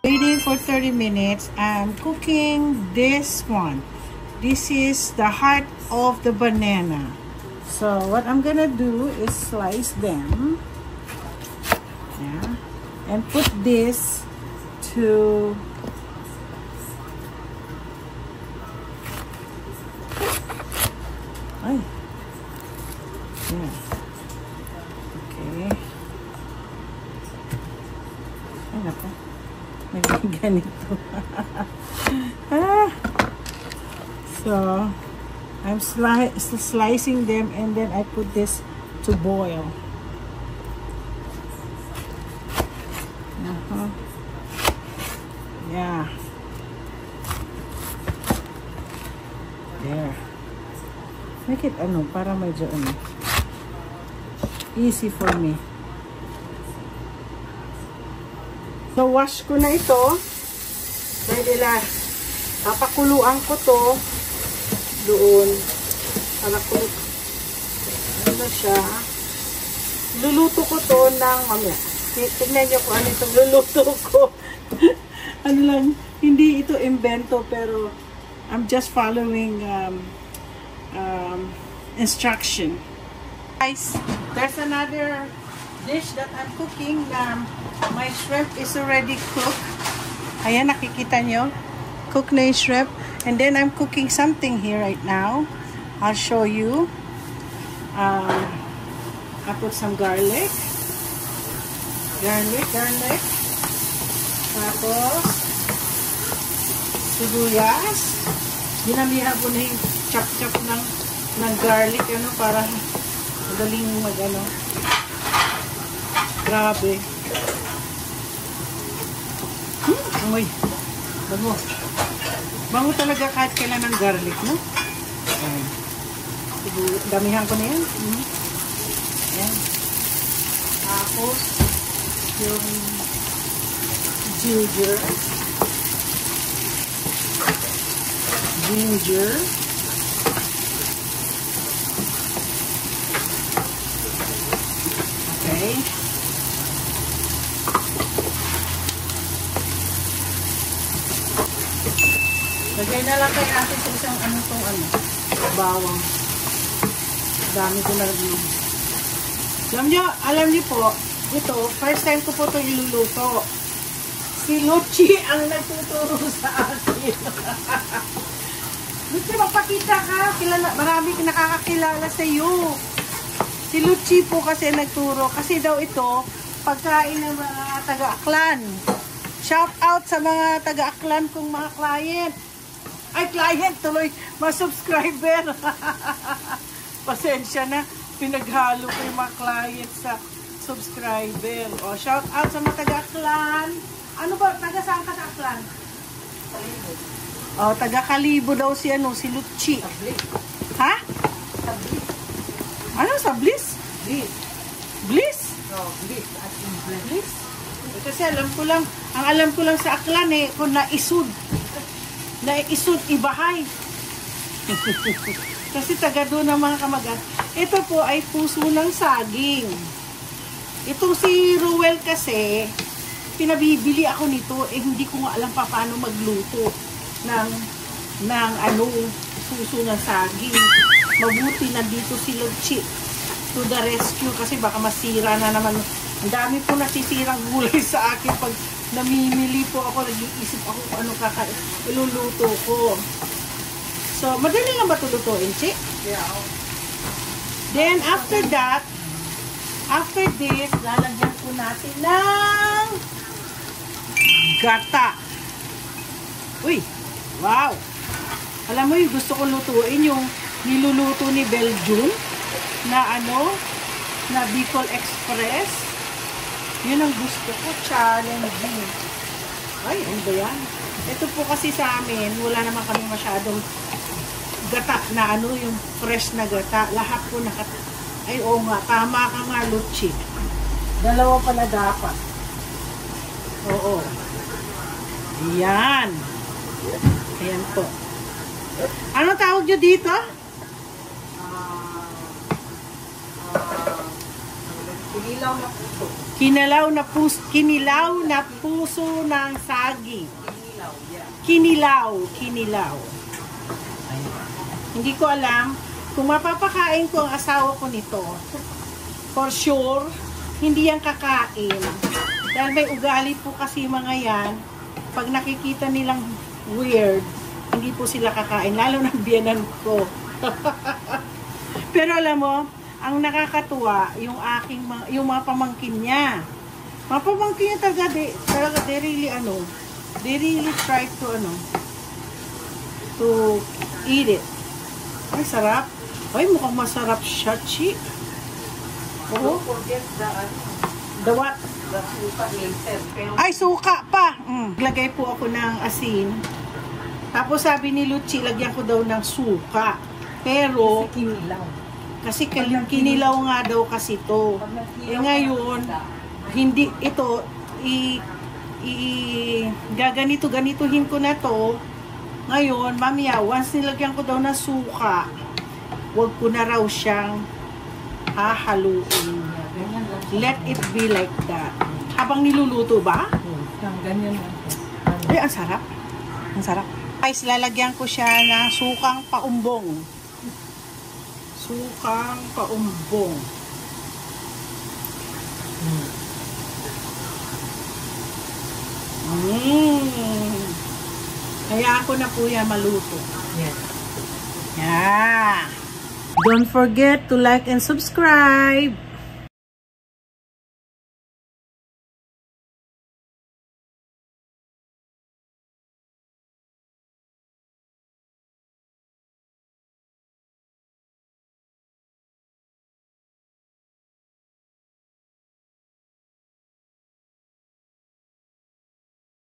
Waiting for 30 minutes. I'm cooking this one. This is the heart of the banana. So what I'm gonna do is slice them. Yeah. And put this to ay. Yeah. Okay. Ay, nako. Naging ganito. So, I'm slicing them and then I put this to boil. Yeah. There. Make it para medyo easy for me. So, wash ko na ito. Dahil papakuluan ko to doon. Palakulot. Ano na siya? Luluto ko to ng mamaya. Tignan nyo kung ano itong luluto ko. Ano lang, hindi ito invento pero I'm just following instruction. Guys, there's another dish that I'm cooking. My shrimp is already cooked. Ayan, nakikita nyo. Cook na yung shrimp. And then I'm cooking something here right now. I'll show you. I put some garlic. Garlic. Tapos, sibuyas. Dinamihan ko na yung chop-chop ng garlic, para madaling grabe. Amoy. Bango. Bango talaga kahit kailan ng garlic, no? Ayan. Damihan ko na yan. Ayan. Tapos, yung ginger. Okay. Lagay na lang kayo natin sa isang bawang. Dami ko na rin. Alam niyo po, ito, first time ko po ito iluluto. Si Luchi ang nagtuturo sa akin. Luchi, magpakita ka. Marami nakakakilala sa iyo. Si Luchi po kasi nagturo. Kasi daw ito, pagkain ng mga taga-Aklan. Shout out sa mga taga-Aklan kong mga client. Ay, client tuloy. Mga subscriber. Pasensya na. Pinaghalo ko yung mga client sa subscriber. O, shout out sa mga taga-Aklan. Ano ba? Taga saan ka sa Aklan? Kalibo. O, taga Kalibo daw si Luchi. Sablis. Ha? Sablis. Ano? Sablis? Bliss. Bliss? No, Bliss. Bliss? Kasi alam ko lang sa Aklan kung naisud. Naisud, ibahay. Kasi taga doon ang mga kamagat. Ito po ay puso ng saging. Itong si Ruel kasi, pinabibili ako nito, hindi ko nga alam paano magluto ng puso ng saging. Mabuti na dito si Luchi to the rescue kasi baka masira na naman. Ang dami po nasisirang gulay sa akin pag namimili po ako, nag-iisip ako kung ano iluluto ko. So, madali lang ba ito lutuin, Chi? Yeah. Then, after this, lalagyan po natin ng gata. Uy, wow! Alam mo yung gusto ko lutuin, yung niluluto ni Belgium na na Bicol Express. Yun ang gusto ko, challenging. Ay, ano ba yan? Ito po kasi sa amin, wala naman kami masyadong gata na yung fresh na gata. Lahat po ay, oo nga, tama ka nga, Luchi. Dalawa pala dapat. Oo. Ayan. Ayan po. Ano tawag nyo dito? Kinilaw na puso ng saging. Kinilaw. Hindi ko alam kung mapapakain ko ang asawa ko nito. For sure, hindi yan kakain. Dahil may ugali po kasi mga yan, pag nakikita nilang weird, hindi po sila kakain. Lalo ng biyanan ko. Pero alam mo, ang nakakatuwa, yung mga pamangkin niya. Mga pamangkin niya talaga, they really try to eat it. Ay, sarap. Ay, mukhang masarap siya, Chi. Oo. The what? Ay, suka pa. Lagay po ako ng asin. Tapos sabi ni Luchi, lagyan ko daw ng suka. Pero, kasi kinilaw nga daw kasi to. Eh ngayon, hindi ito, gaganituhin ko na to. Ngayon, mamaya, once nilagyan ko daw ng suka, wag ko na raw siyang hahaluin. Let it be like that. Habang niluluto ba? Ganyan. Ay, ang sarap. Ang sarap. Guys, lalagyan ko siya ng sukang paumbong. Sukang paumbong. Kaya ako na po yan maluto. Yes. Yeah. Don't forget to like and subscribe.